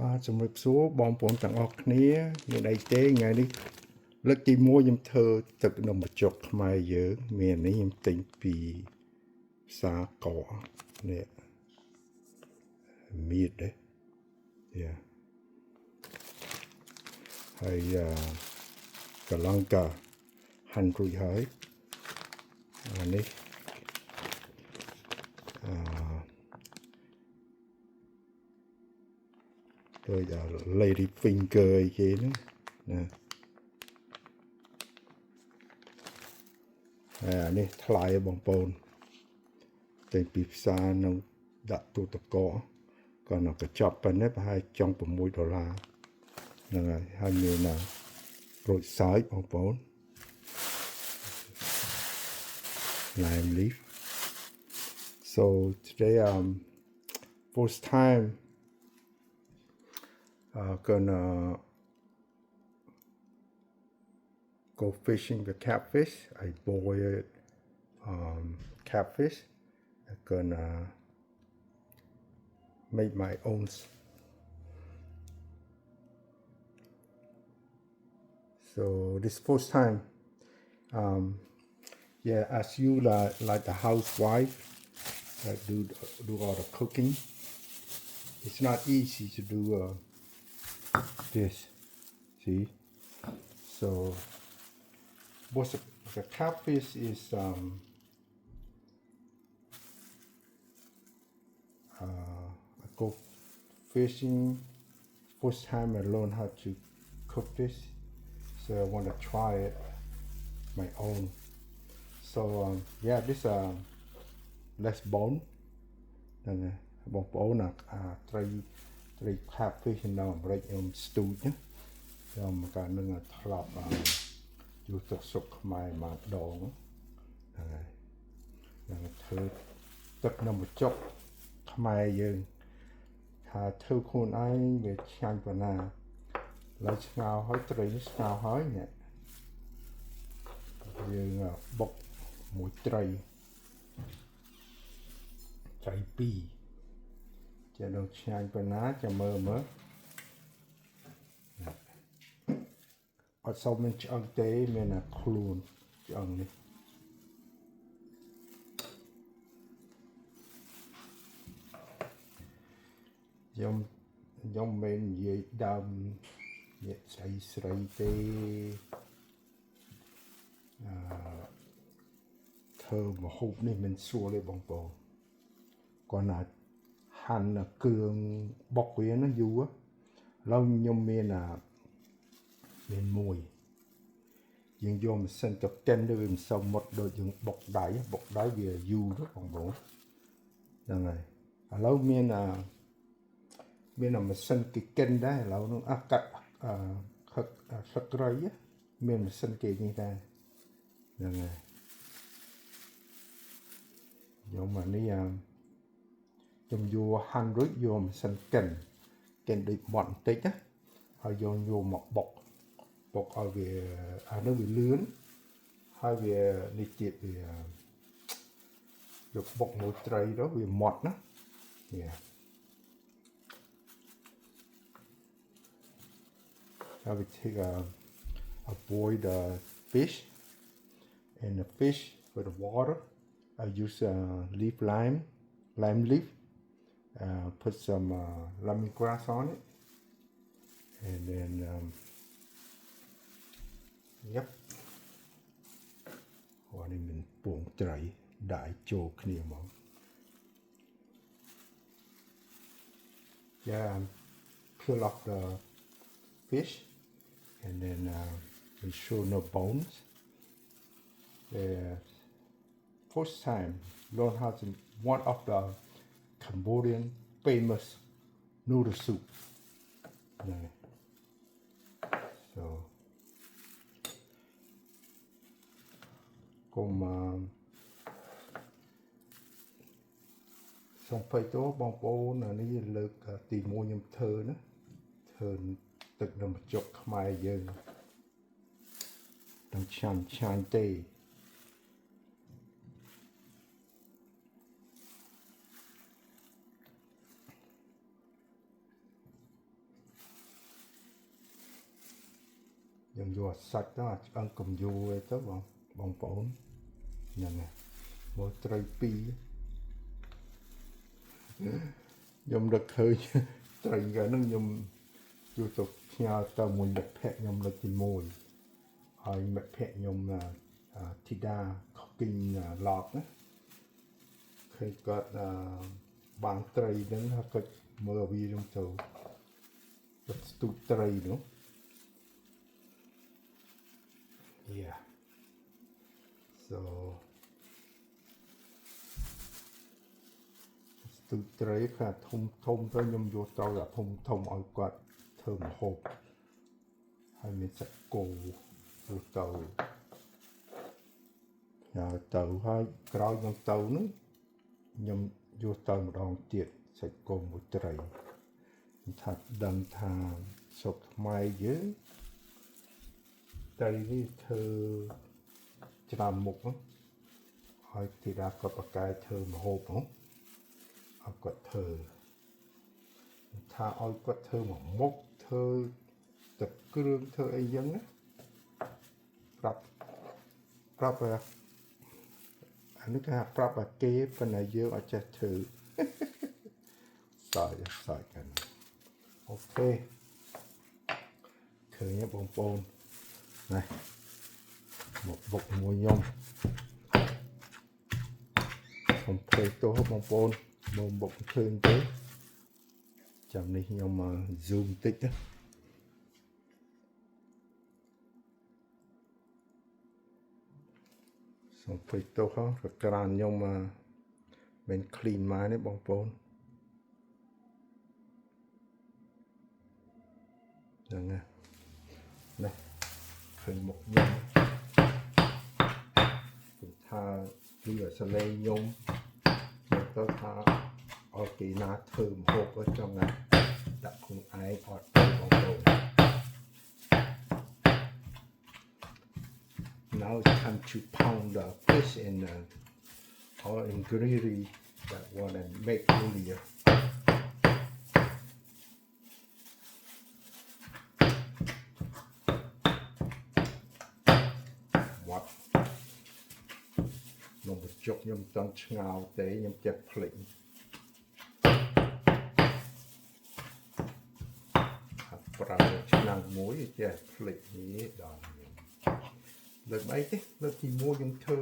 បាទជំរាបសួរបងប្អូនទាំងអស់គ្នាមានអីទេថ្ងៃនេះលើកទី1ខ្ញុំធ្វើទឹកនំបញ្ចុកខ្មែរយើងមាននេះខ្ញុំទិញពីផ្សារកនេះមៀតទេយ៉ាហើយកន្លងកាហាន់រួចហើយអានេះដូច lady finger អីគេហ្នឹងណាអានេះថ្លៃបងប្អូនតែពីផ្សារនៅដាក់ទូទឹកកកគាត់នៅកញ្ចប់ប៉ុណ្ណេះប្រហែលចុង$6ហ្នឹងហើយមានក្រូចសើចបងប្អូន lime leaf so today first time gonna go fishing with catfish. I boiled catfish. I'm gonna make my own. So this first time, yeah, as you like the housewife that do all the cooking. It's not easy to do this. See, so. What's the catfish is I go fishing first time I learned how to cook this, so I want to try it my own. So yeah, this less bone. ហ្នឹងហើយបងប្អូនត្រី catfish នៅអាមេរិកខ្ញុំស្ទូចណាខ្ញុំកាលនឹងធ្លាប់យកទៅសុកខ្មែរមកដងហ្នឹងហើយធ្វើទឹកនំបញ្ចុកខ្មែរយើងថាធ្វើខ្លួនឯងវាឆ្ងាញ់ប៉ុណ្ណាឡើយស្ងោរហើយត្រីនេះស្ងោរហើយនេះយើងបុកមួយត្រីពីរចេះដល់ឆ្ងាញ់ប៉ុណ្ណាចាំមើលអត់សូវមានឆ្អឹងទេមានខ្លួនឆ្អឹងនេះខ្ញុំមិននិយាយដើមនិយាយស្រីទេធ្វើម្ហូបនេះមិនស្រួលទេបងប្អូនគាត់ណាហាន់គ្រឿងបុកវាណាយូរឥឡូវខ្ញុំមានមួយយើងយកម៉ាស៊ីនទៅកិនទៅវាមិនសូវមុតដូចយើងបុកដៃវាយូរទៅបងប្អូនហ្នឹងហើយឥឡូវមានម៉ាស៊ីនគេកិនដែរឥឡូវនឹងកាត់ស្លឹកគ្រៃមានម៉ាស៊ីនគេនេះដែរហ្នឹងហើយយកមកនេះខ្ញុំយកហាន់រួចយកម៉ាស៊ីនកិនដូចបត់បន្តិចណាហើយយកមកបុកឲ្យវាអានោះវាលឿនហើយវានេះទៀតវាយកបុកមួយត្រីទៅវាម៉ត់ណានេះហើយwe take boil the fish and the fish with the water I use lime leaf put some lemongrass on it and then yep នេះមានពងត្រីដាក់ចូលគ្នាមក yeah peel off the fish and then we show no bones first time learn how to one of the Cambodian famous noodle soup so cùng xong phơi tố bông bố là nó lực tìm mua nhầm thơ nữa thơទឹកនំបញ្ចុកខ្មែរយើងទាំងឆ្ងាញ់ទេ ស ខ្ញុំយកសាច់ទៅឆ្អឹងកំយូរទៅបងប្អូនហ្នឹងហើយមកត្រីពីរខ្ញុំដឹកឃើញត្រីកាលហ្នឹងខ្ញុំយកទៅផ្ញើទៅមួយមិត្តភក្តិខ្ញុំលើកទី1ហើយមិត្តភក្តិខ្ញុំធីតាគីងឡកណាឃើញគាត់បានត្រីហ្នឹងហើយគាត់មើលវាខ្ញុំទៅគាត់ស្ទូចត្រីនោះ yeah so ស្ទូចត្រីថាធំទៅខ្ញុំយកទៅអាធំឲ្យគាត់ធ្វើម្ហូបហើយមានសាច់គោយកទៅហើយក្រោយខ្ញុំទៅនោះខ្ញុំយកទៅម្ដងទៀតសាច់គោមួយត្រីថាដឹងថាស្រុកខ្មែរយើងត្រីនេះធ្វើច្រើនមុខហើយទីដាក៏ប្រកែកធ្វើម្ហូបហ្នឹងឲ្យគាត់ធ្វើថាឲ្យគាត់ធ្វើមួយមុខធ្វើទឹកគ្រឿងធ្វើអីចឹងណាប្រាប់អានេះគេប្រាប់ឲ្យគេប៉ុន្តែយើងអត់ចេះធ្វើសើចกันអូខេឃើញទេបងប្អូនណាមកបុកមួយខ្ញុំខ្ញុំផ្លេចទោះបងប្អូនមកបុកឃើញទេចាំនេះខ្ញុំមក zoom តិចណាសូមផ្លេចទោះរក្រានខ្ញុំមិន clean មកទេបងប្អូនហ្នឹងណាឃើញមុខខ្ញុំគឺថាពីសលេងខ្ញុំទៅថាឲ្យគេណាធ្វើម្ហូបទៅចង់ណាដាក់ខ្លួនឯងអត់ទៅបងប្អូន Now it's time to pound the fish and all ingredients that want to make earlier what នំបញ្ចុកខ្ញុំមិនចង់ឆ្ងល់ទេខ្ញុំចេះភ្លេចប្រើឆ្នាំងមួយចេះភ្លេចនេះដល់លើកអីទេលើកទី1ខ្ញុំធ្វើ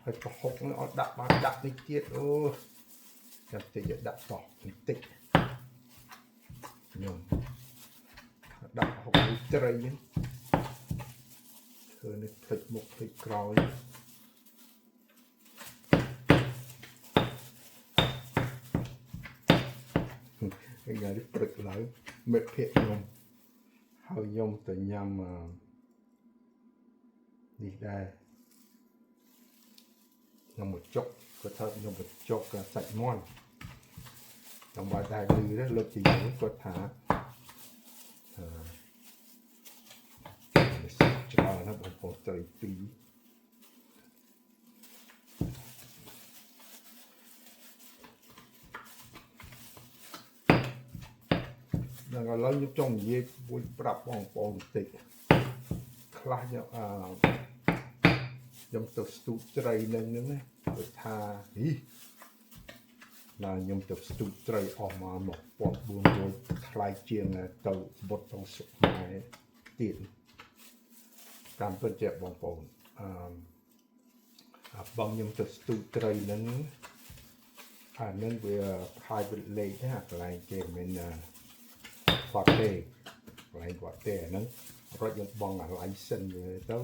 ហើយប្រហុកនេះអត់ដាក់បានដាក់នេះទៀតអូចាំតិចដាក់តោះបន្តិចខ្ញុំដាក់ប្រហុកមួយត្រីហ្នឹងធ្វើនេះភ្លេចមុខភ្លេចក្រោយថ្ងៃនេះព្រឹកឡើងមិត្តភក្តិខ្ញុំហើយខ្ញុំទៅញ៉ាំនេះដែរខ្ញុំមកចុកគាត់ថាខ្ញុំមកចុកសាច់មាន់ខ្ញុំបាច់ដែរលឺដែរលើកជាយើងគាត់ថាច្រើនណាស់បងប្អូនត្រីពីរដល់ឥឡូវខ្ញុំចង់និយាយមួយប្រាប់បងប្អូនបន្តិចខ្លះខ្ញុំទៅស្ទូចត្រីនឹងណាគាត់ថាខ្ញុំទៅស្ទូចត្រីអស់មក1400ថ្លៃជាងទៅបុតទៅស្រុកខ្មែរទៀតតាមពិតជាបងប្អូនបងខ្ញុំទៅស្ទូចត្រីនឹងអានឹងវា private lake ណាកន្លែងគេមិនគាត់ទេកន្លែងគាត់ទេអាហ្នឹងរត់យើងបងអា license ទៅ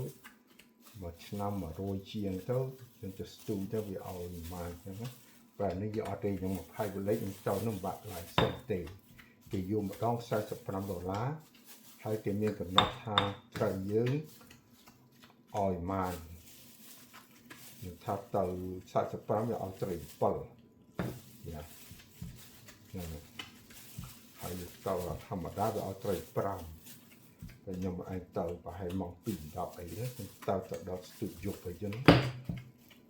មួយឆ្នាំ100ជាងទៅយើងទៅស្ទូចទៅវាឲ្យមកអញ្ចឹងតែនេះយកអត់ទេខ្ញុំមក private lake ខ្ញុំចូលនឹងបាក់ license ទេគេយកម្ដង$45ហើយគេមានកំណត់ថាត្រូវយើងឲ្យមកខ្ញុំថាទៅ45វាឲ្យត្រី7យ៉ាហ្នឹងហើយទៅធម្មតាវាឲ្យត្រី5តែខ្ញុំឯងទៅប្រហែលម៉ោង2:10អីខ្ញុំទៅដល់ស្ទូចយប់អីចឹង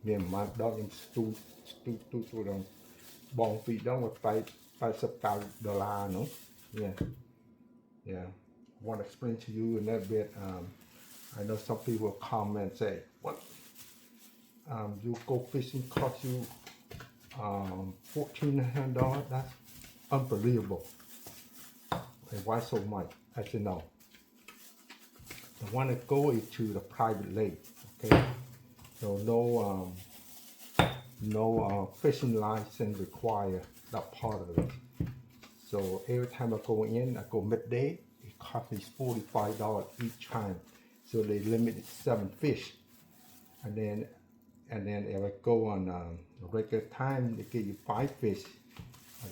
មានប្រហែលដងខ្ញុំស្ទូចដល់បង2ដង$89នោះយ៉ា want to explain to you in that bit. I know some people comment and say, "What? You go fishing cost you $1,400? That's unbelievable. And why so much?" I said, "No. The one that go is to the private lake. Okay, so no fishing license required that part of it. So every time I go in, I go midday. It costs me $45 each time. So they limited 7 fish, and then if I go on regular time, they give you 5 fish,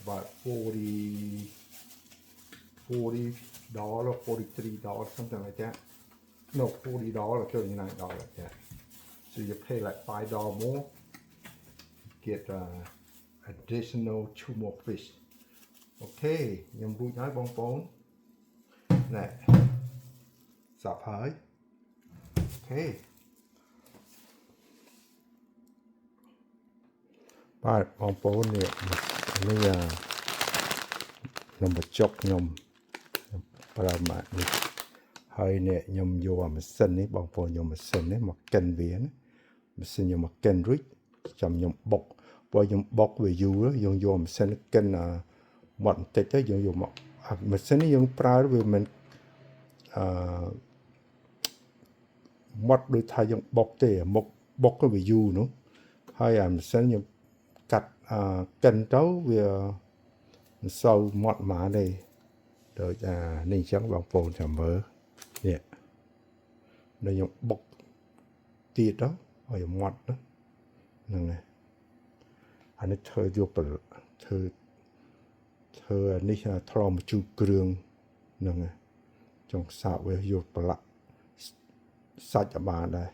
about $40, $43, something like that. No, $40, $39 like that. So you pay like $5 more, get additional 2 more fish. Okay, ខ្ញុំរួចហើយបងប្អូនណែសាប់ហើយអូខេបាទបងប្អូននេះខ្ញុំបញ្ចុកខ្ញុំប្រើម៉ាក់នេះហើយនេះខ្ញុំយកអាម៉ាស៊ីននេះបងប្អូនយកម៉ាស៊ីននេះមកកិនវាណាម៉ាស៊ីនយកមកកិនរួចចាំខ្ញុំបុកព្រោះខ្ញុំបុកវាយូរយើងយកម៉ាស៊ីនកិនមាត់បន្តិចទៅយើងយកមកម៉ាស៊ីននេះយើងប្រើវាមិនមាត់ដូចថាយើងបុកទេមុខបុកវាយូរនោះហើយអាម៉ាស៊ីនយើងកាត់កិនទៅវាមិនសូវមាត់ហ្មងទេដូចនេះអញ្ចឹងបងប្អូនចាំមើលនេះដល់យើងបុកទៀតទៅឲ្យមាត់ហ្នឹងហើយអានេះធ្វើយកធ្វើនេះថ្លមកជូរគ្រឿងហ្នឹងហើយចង់សាប់វាយកប្រឡាក់សាច់ឲ្យបានដែរ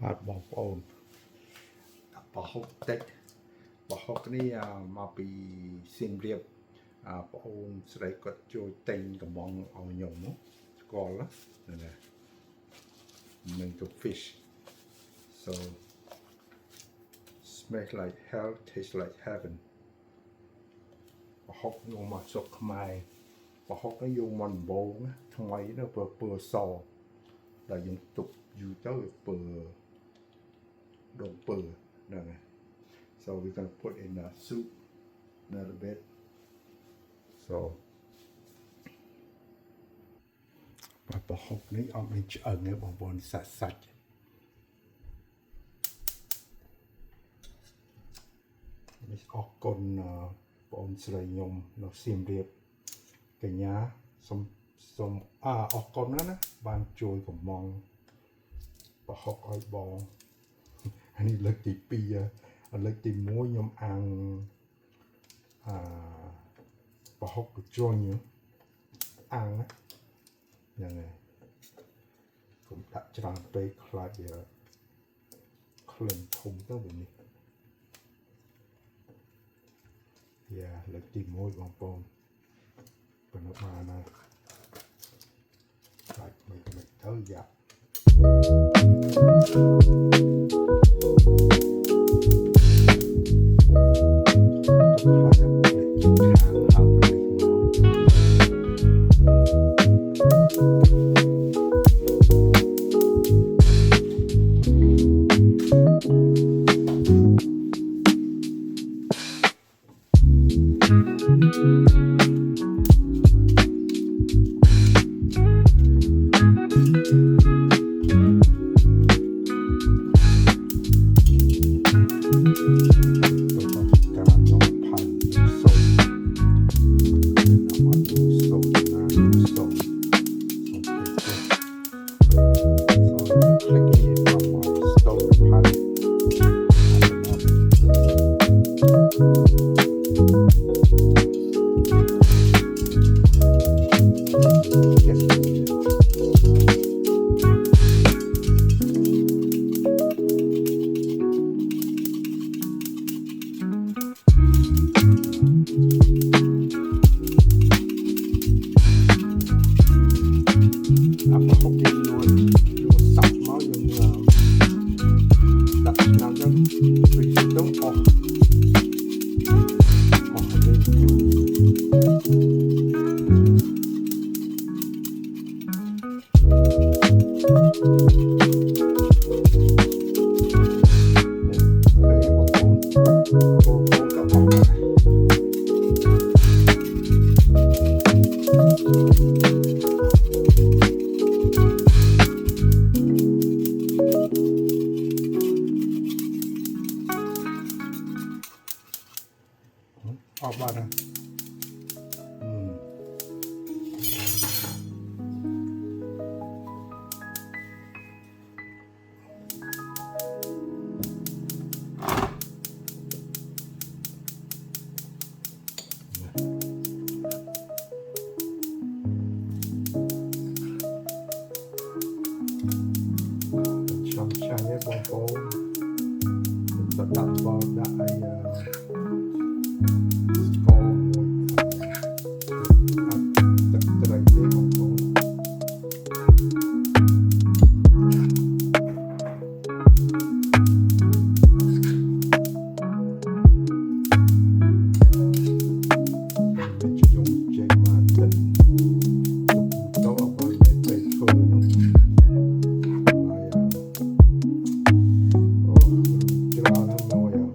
បាទបងប្អូនប្រហុកតិចប្រហុកនេះមកពីសៀមរាបបងអូនស្រីគាត់ជួយទិញកំងឲ្យខ្ញុំស្គាល់ណានឹងទៅ fish so smells like hell tastes like heaven ប្រហុកយកមកសុកខ្មែរប្រហុកនេះយកមកដំបូងថ្មីទៅពើសដែលយើងទុកយូរទៅវាពើដងពើហ្នឹងហើយ so we're going to put in the soup a little bit so ប្រហុកនេះអត់មានឆ្អឹងទេបងប្អូនសាច់នេះអរគុណបងអូនស្រីខ្ញុំនៅសៀមរាបកញ្ញាសូមអរគុណណាបានជួយកំងប្រហុកឲ្យបងអានេះលើកទី2លើកទី1ខ្ញុំអាំងប្រហុកជ្រុញអាំងហ្នឹងហើយកុំដាក់ច្រើនពេកខ្លាចវាក្លិនធំទៅវិញនេះលើកទី1បងប្អូនប៉ុណ្ណឹងបានហើយបាច់មិនទៅយ៉ាប់ដាក់ឆ្នាំទៅ freeze ទៅអស់ ออกมานะช่องช่างให้บองโฟจะตัดบอลได้กองจะไรเต้ของผมเป็นชยงเจมาตันต้องเอาไปไปเฟิร์นโอ้จรานะน้อยอ่ะ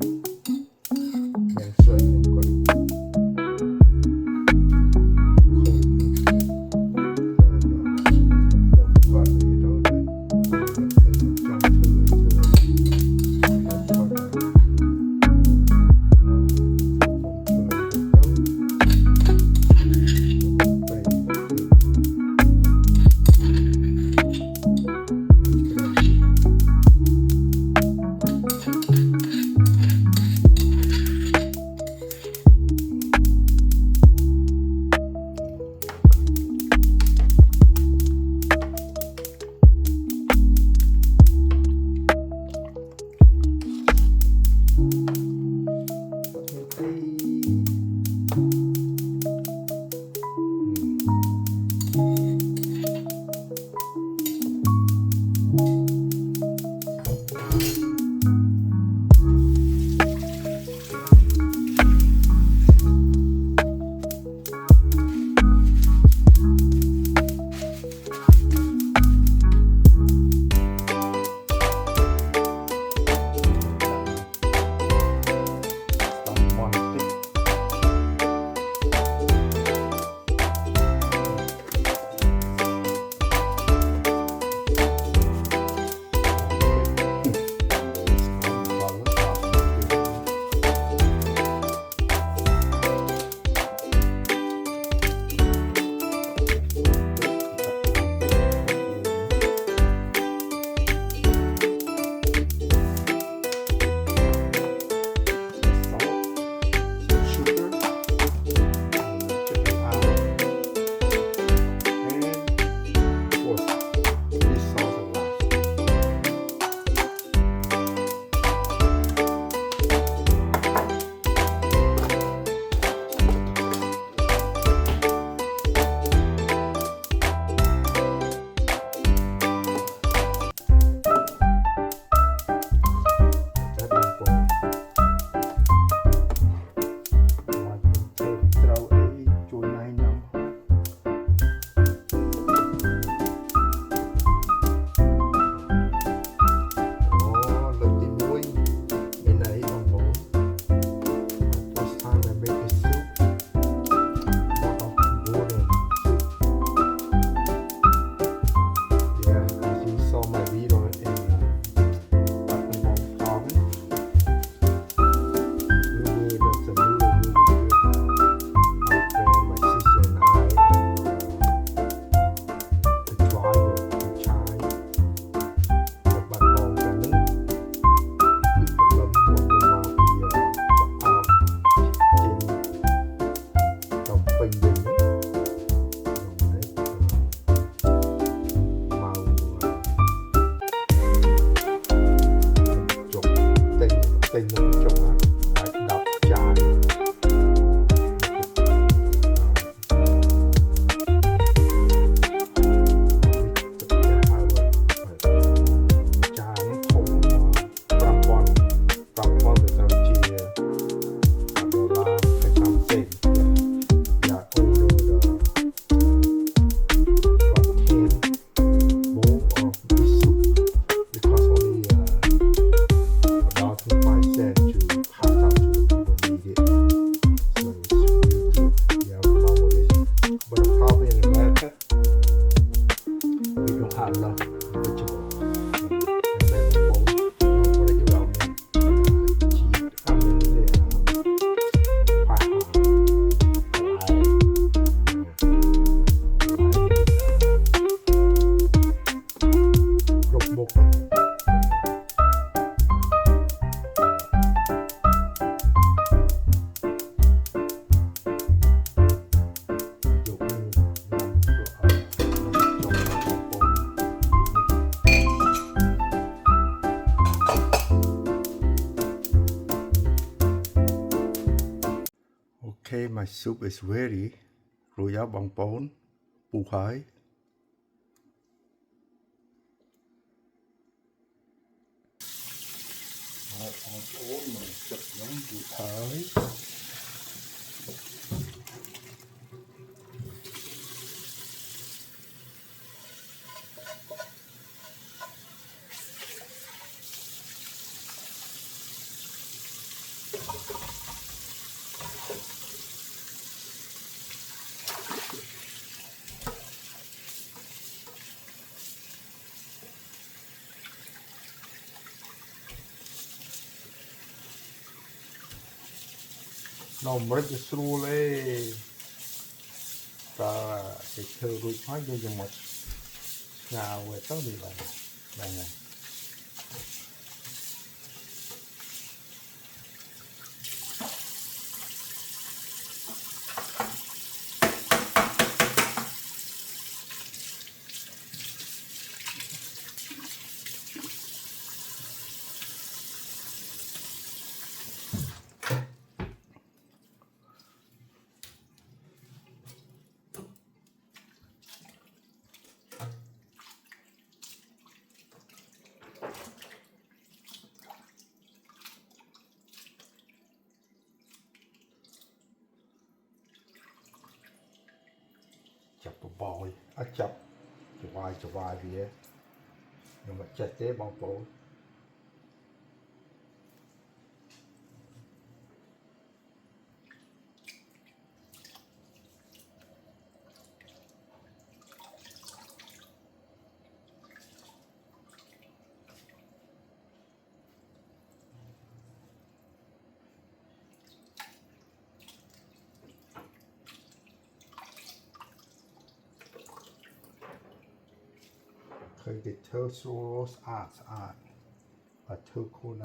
we don't have enough vegetable. And then for the development, cheese, onion, bột Okay, my soup is ready. Rồi áo bong bóng, bù hái. Bong bóng mà chụp giống bù hái. Nó mới được sưu lê ta cái thơ đôi hóa vô dùng một ngào về tới đi lại này chập bòi chập vài gì nhưng mà chặt tế bong bóngเคยติดเธอสูโรสอาดเธอคู่ไหน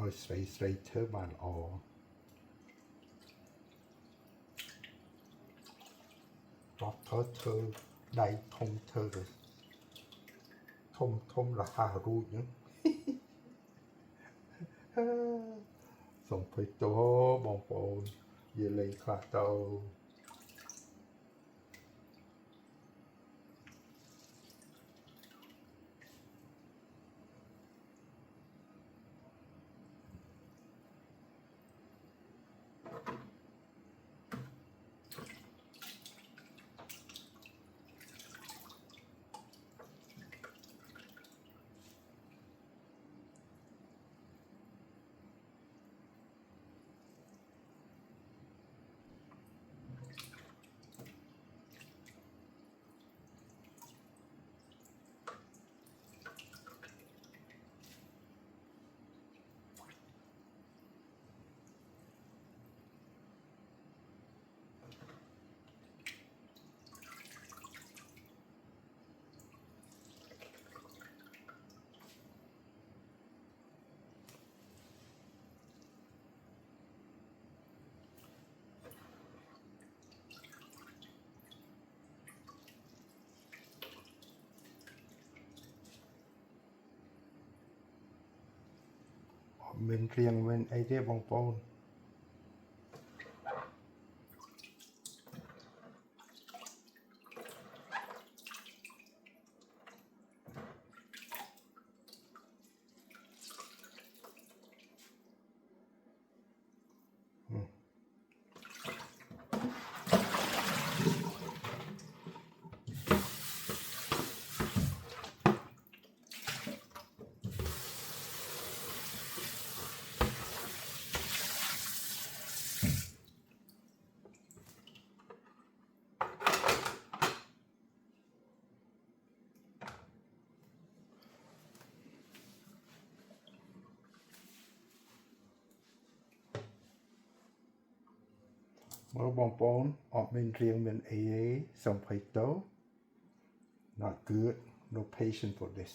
ឲ្យស្រីធ្វើបានល្អតោះធ្វើដៃធំធ្វើទៅធំរហ័សរួចហ្នឹងសូមភ័យទោសបងប្អូននិយាយលេងខ្លះទៅ មានរៀងមានអីទេបងប្អូនមើលបងប្អូនអត់មានរៀងមានអីទេសំភ័យទៅ not good no patience for this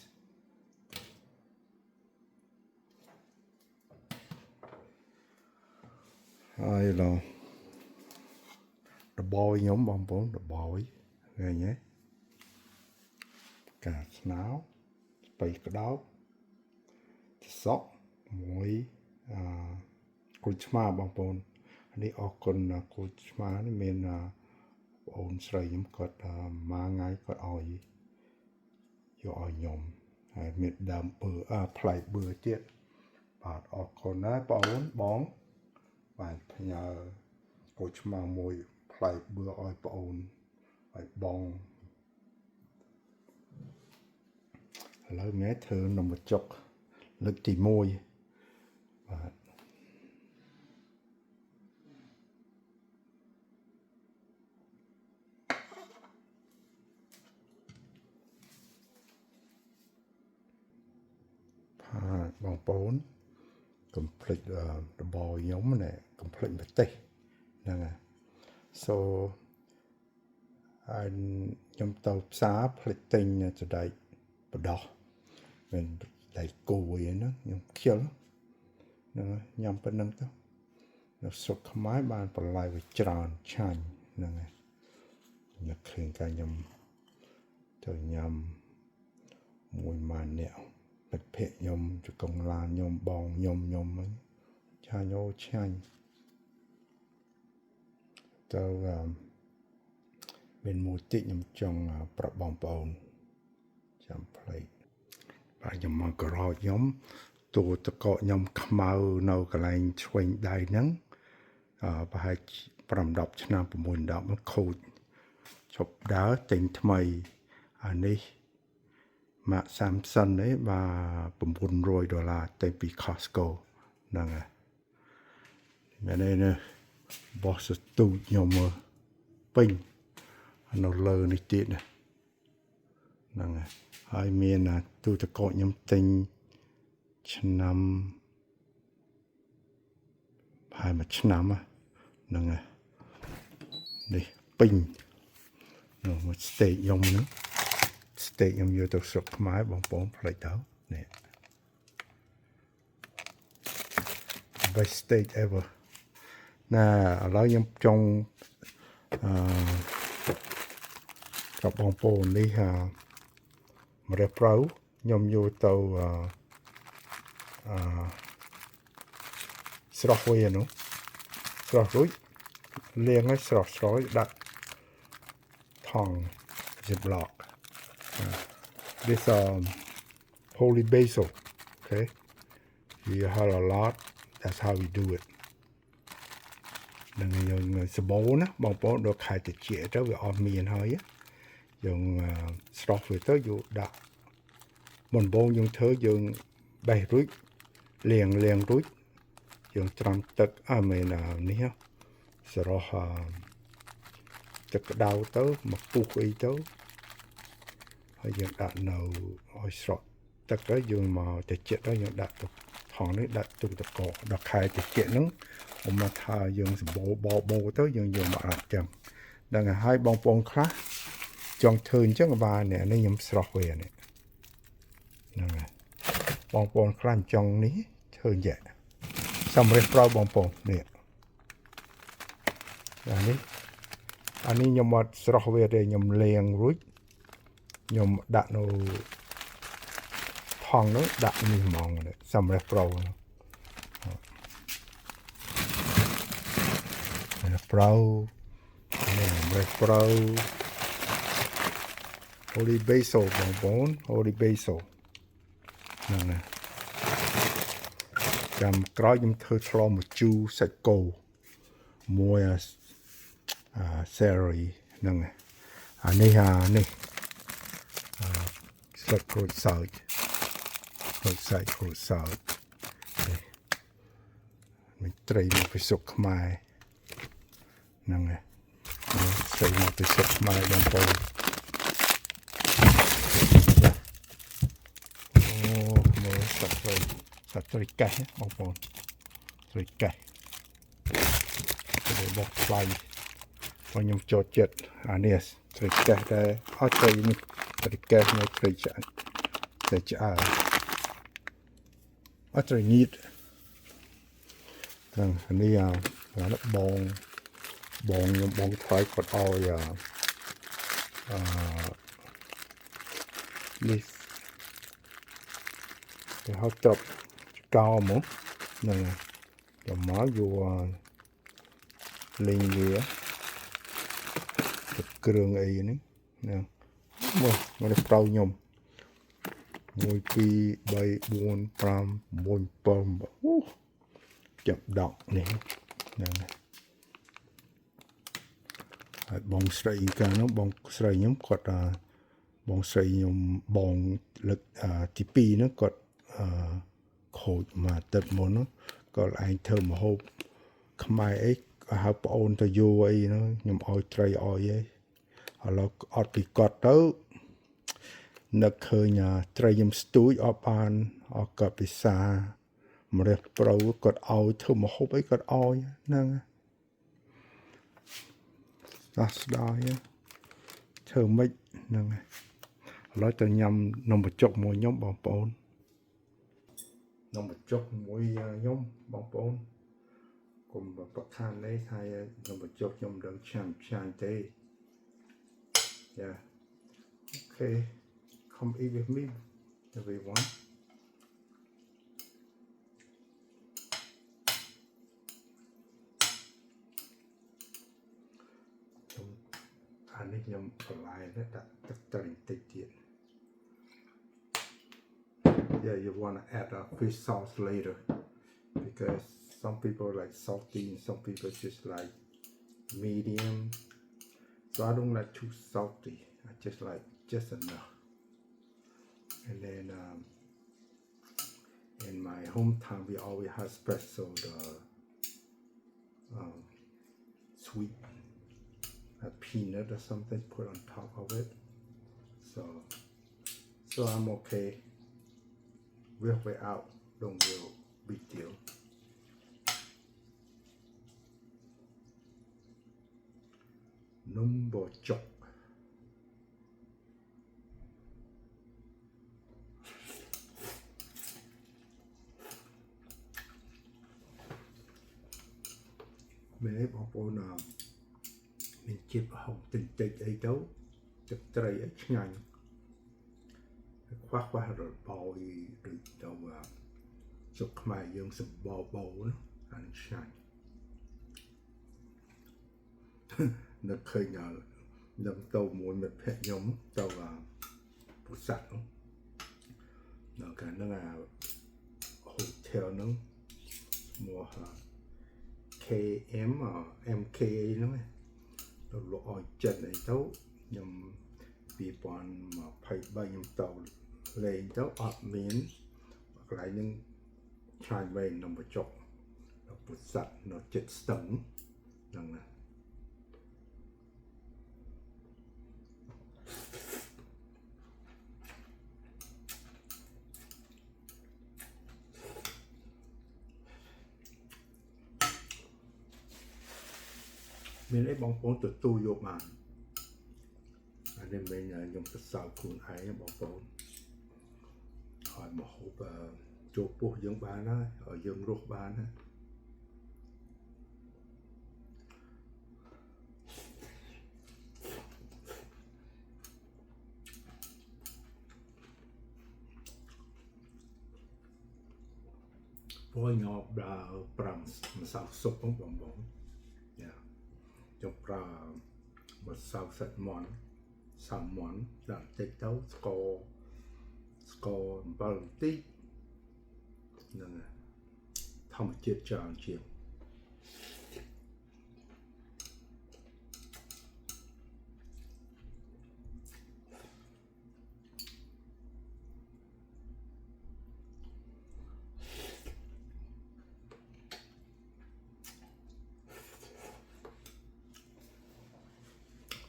ហើយឡដបយខ្ញុំបងប្អូនដបយឃើញទេកាស្នោស្បៃក្តោបសក់មួយគូឆ្មាបងប្អូននេះអរគុណគូឆ្មានេះមានបងអូនស្រីខ្ញុំគាត់មួយថ្ងៃគាត់ឲ្យយកឲ្យខ្ញុំហើយមានដើមបឺផ្លែបឺទៀតបាទអរគុណណាបងអូនបងបាទផ្ញើគូឆ្មាមួយផ្លែបឺឲ្យបងអូនឲ្យបងឥឡូវញ៉ែធ្វើនំបញ្ចុកលើកទី1បាទបងប្អូនកុំភ្លេចរបស់ខ្ញុំណែកុំភ្លេចម្ទេសហ្នឹងហើយ so ហើយខ្ញុំទៅផ្សារភ្លេចទិញសណ្តែកបដោះមានដៃគោអីហ្នឹងខ្ញុំខ្ជិលហ្នឹងញ៉ាំប៉ុណ្្នឹងទៅនៅស្រុកខ្មែរបានបន្លែវាច្រើនឆាញ់ហ្នឹងហើយខ្ញុំឃើញកាខ្ញុំទៅញ៉ាំមួយម៉ានអ្នកមិត្តភក្តិខ្ញុំជកងឡានខ្ញុំបងខ្ញុំហ្នឹងឆាញ់អូឆាញ់ទៅមានមួយតិចខ្ញុំចង់ប្រាប់បងប្អូនចាំផ្លេចបាទខ្ញុំមកក្រោយខ្ញុំទូតកកខ្ញុំខ្មៅនៅកន្លែងឆ្វេងដៃហ្នឹងប្រហែល5-10ឆ្នាំ6-10មកខូចជប់ដើរទិញថ្មីអានេះម៉ាក Samsung នេះបាទ$900ទៅពី Costco ហ្នឹងហើយមែនទេណាបោះស្ទូចខ្ញុំមើលពេញនៅលើនេះទៀតហ្នឹងហើយមានទូទឹកកកខ្ញុំទិញឆ្នាំហើយមួយឆ្នាំហ្នឹងហើយនេះពេញនោះមួយស្តេកខ្ញុំហ្នឹងស្តេកខ្ញុំយកទៅស្រុកខ្មែរបងប្អូនផ្លេចទៅនេះ best steak ever ណាឥឡូវខ្ញុំចង់ប្រាប់បងប្អូននេះម្រះប្រៅខ្ញុំយកទៅស្រស់វានោះស្រស់រួចលាងឲ្យស្រស់ស្រោចដាក់ថង់ Ziploc this holy basil okay you have a lot that's how we do it នឹងយើងសបោណាបងប្អូនដល់ខែតិចទៅវាអត់មានហើយយើងស្រស់វាទៅយកដាក់មុនបងយើងធ្វើយើងបេះរួចលាងរួចយើងត្រាំទឹកមែននេះស្រស់ទឹកក្តៅទៅមកពុះអីទៅហើយយើងដាក់នៅឲ្យស្រក់ទឹកទៅយើងមកតិចទៅយើងដាក់ទៅថងនេះដាក់ទូទឹកកកដល់ខែតិចហ្នឹងខ្ញុំមកថាយើងសម្បូរបោទៅយើងយកមកដាក់ចឹងដឹងហើយបងប្អូនខ្លះចង់ធ្វើអញ្ចឹងបាននេះខ្ញុំស្រស់វានេះហ្នឹងហើយបងប្អូនខ្លះចង់នេះធ្វើយ៉ាងសម្រាប់ប្រោបងប្អូននេះអានេះខ្ញុំអត់ស្រស់វាទេខ្ញុំលាងរួចខ្ញុំដាក់នៅថងនោះដាក់នេះហ្មងសម្រាប់ប្រោ pro pro holy basil បងប្អូន holy basil ហ្នឹងណាចាំក្រោយខ្ញុំធ្វើឆ្លងមកជូរសាច់គោមួយcelery ហ្នឹងអានេះស្លឹកក្រូចសើចមានត្រីមកពីសុកខ្មែរហ្នឹងត្រីមកពីសុកខ្មែរបងប្អូនមើលសាច់ត្រីកែសបងប្អូនត្រីកែសរបស់ថ្លៃខ្ញុំចូលចិត្តអានេះត្រីកែសដែរអត់ត្រីនេះត្រីកែសនេះត្រីឆ្អើអត់ត្រីញីតហ្នឹងនេះបងខ្ញុំថ្លៃគាត់ឲ្យនេះគេហៅត្រប់កោមកហ្នឹងចាំមកយកលេងវាគ្រឿងអីហ្នឹងហ្នឹងមកប្រៅខ្ញុំ1 2 3 4 5 6 7ចាប់10នេះហ្នឹងហើយបងស្រីកាលនោះបងស្រីខ្ញុំគាត់បងស្រីខ្ញុំបងលើកទី2ហ្នឹងគាត់ខូចមកទឹកមុនគាត់ឯងធ្វើម្ហូបខ្មែរអីក៏ហៅប្អូនទៅយកអីហ្នឹងខ្ញុំឲ្យត្រីឲ្យឯងឥឡូវអត់ពីគាត់ទៅនឹកឃើញត្រីខ្ញុំស្ទូចអត់បានអត់គាត់ពិសាម្រះប្រូគាត់ឲ្យធ្វើម្ហូបអីគាត់ឲ្យហ្នឹងស្ដាយធ្វើម៉េចហ្នឹងឥឡូវទៅញ៉ាំនំបញ្ចុកមួយខ្ញុំបងប្អូននំបញ្ចុកមួយខ្ញុំបងប្អូនកុំប្រខាននេះហើយនំបញ្ចុកខ្ញុំដឹងឆ្ងាញ់ទេOkay, come eat with me, everyone. I need them alive. Yeah, you want to add fish sauce later because some people like salty and some people just like medium. So I don't like too salty. I just like just enough. And then in my hometown we always have special sweet peanut or something put on top of it. So I'm okay. With without don't real big deal. Number chop. Mấyបងប្អូនមានជាតិហុកតិចអីទៅទឹកត្រីឲ្យឆ្ងាញ់ខ្វះរបបដូចទៅជុកខ្មែរយើងសម្បបោណាអានេះឆ្ងាញ់នឹកឃើញនឹងទៅមួយមិត្តភក្តិខ្ញុំទៅពុសាត់នៅកាលហ្នឹងហូថែលហ្នឹងឈ្មោះKM MK ហ្នឹងទៅលក់ឲ្យចិត្តអីទៅខ្ញុំ2023ខ្ញុំទៅលេងទៅអត់មានកន្លែងហ្នឹងឆ្ងាយវែងនំបញ្ចុកពុសាត់នៅចិត្តស្ទឹងហ្នឹងណាមានអីបងប្អូនទទួលយកបានអានេះមិនខ្ញុំទៅសើខ្លួនឯងបងប្អូនឲ្យមកហូបចូលពោះយើងបានហើយឲ្យយើងរស់បានណាព្រោះញ៉ាំ5ម្សៅស៊ុបបងប្អូន trong pra một sao sạch món xào món làm tết tấu score bao tí nên là không chết tràn chiều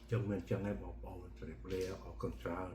trong mình chẳng ai bỏ bỏ rồi leo ở con trào